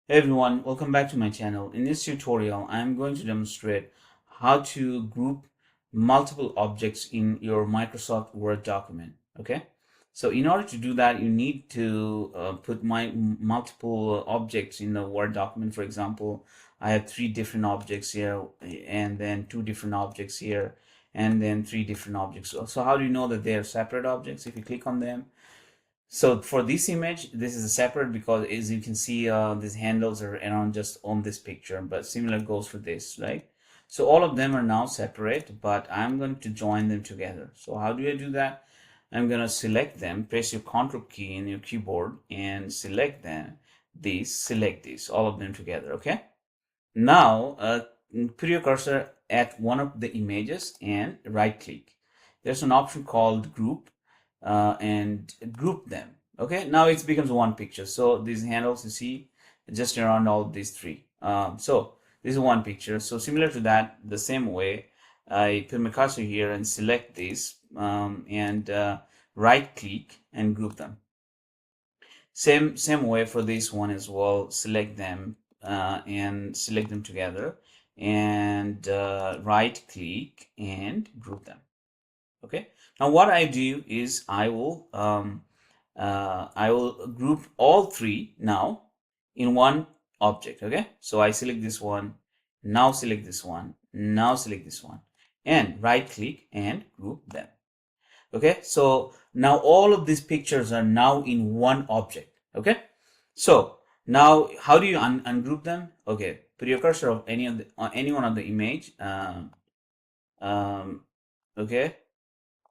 Hey everyone, welcome back to my channel. In this tutorial, I'm going to demonstrate how to group multiple objects in your Microsoft Word document. Okay, so in order to do that, you need to put multiple objects in the Word document. For example, I have three different objects here, and then two different objects here, and then three different objects. So how do you know that they are separate objects? If you click on them, so for this image, this is a separate because as you can see, these handles are around just on this picture, but similar goes for this, right? So all of them are now separate, but I'm going to join them together. So how do I do that? I'm going to select them, press your Ctrl key in your keyboard and select them, select these, all of them together, okay? Now, put your cursor at one of the images and right click. There's an option called group and group them. Okay, now it becomes one picture. So these handles you see just around all these three. So this is one picture. So similar to that, the same way, I put my cursor here and select these and right click and group them. Same way for this one as well. Select them and select them together and right click and group them. Okay, now what I do is I will group all three now in one object. Okay, so I select this one, now select this one, now select this one, and right click and group them. Okay, so now all of these pictures are now in one object. Okay, so now how do you ungroup them? Okay, put your cursor of any one of the image. Okay,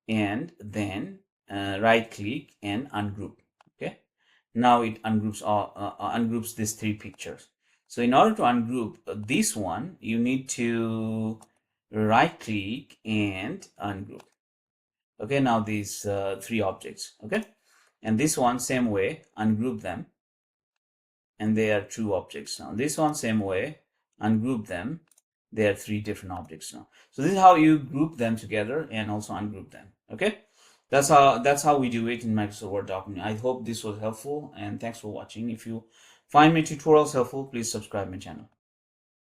and then right click and ungroup. Okay, now it ungroups these three pictures. So in order to ungroup this one, you need to right click and ungroup. Okay, now these three objects. Okay, and this one same way, ungroup them, and they are two objects now. This one same way, ungroup them, they are three different objects now. So this is how you group them together and also ungroup them. Okay, that's how we do it in Microsoft Word document. I hope this was helpful, and thanks for watching. If you find my tutorials helpful, please subscribe my channel.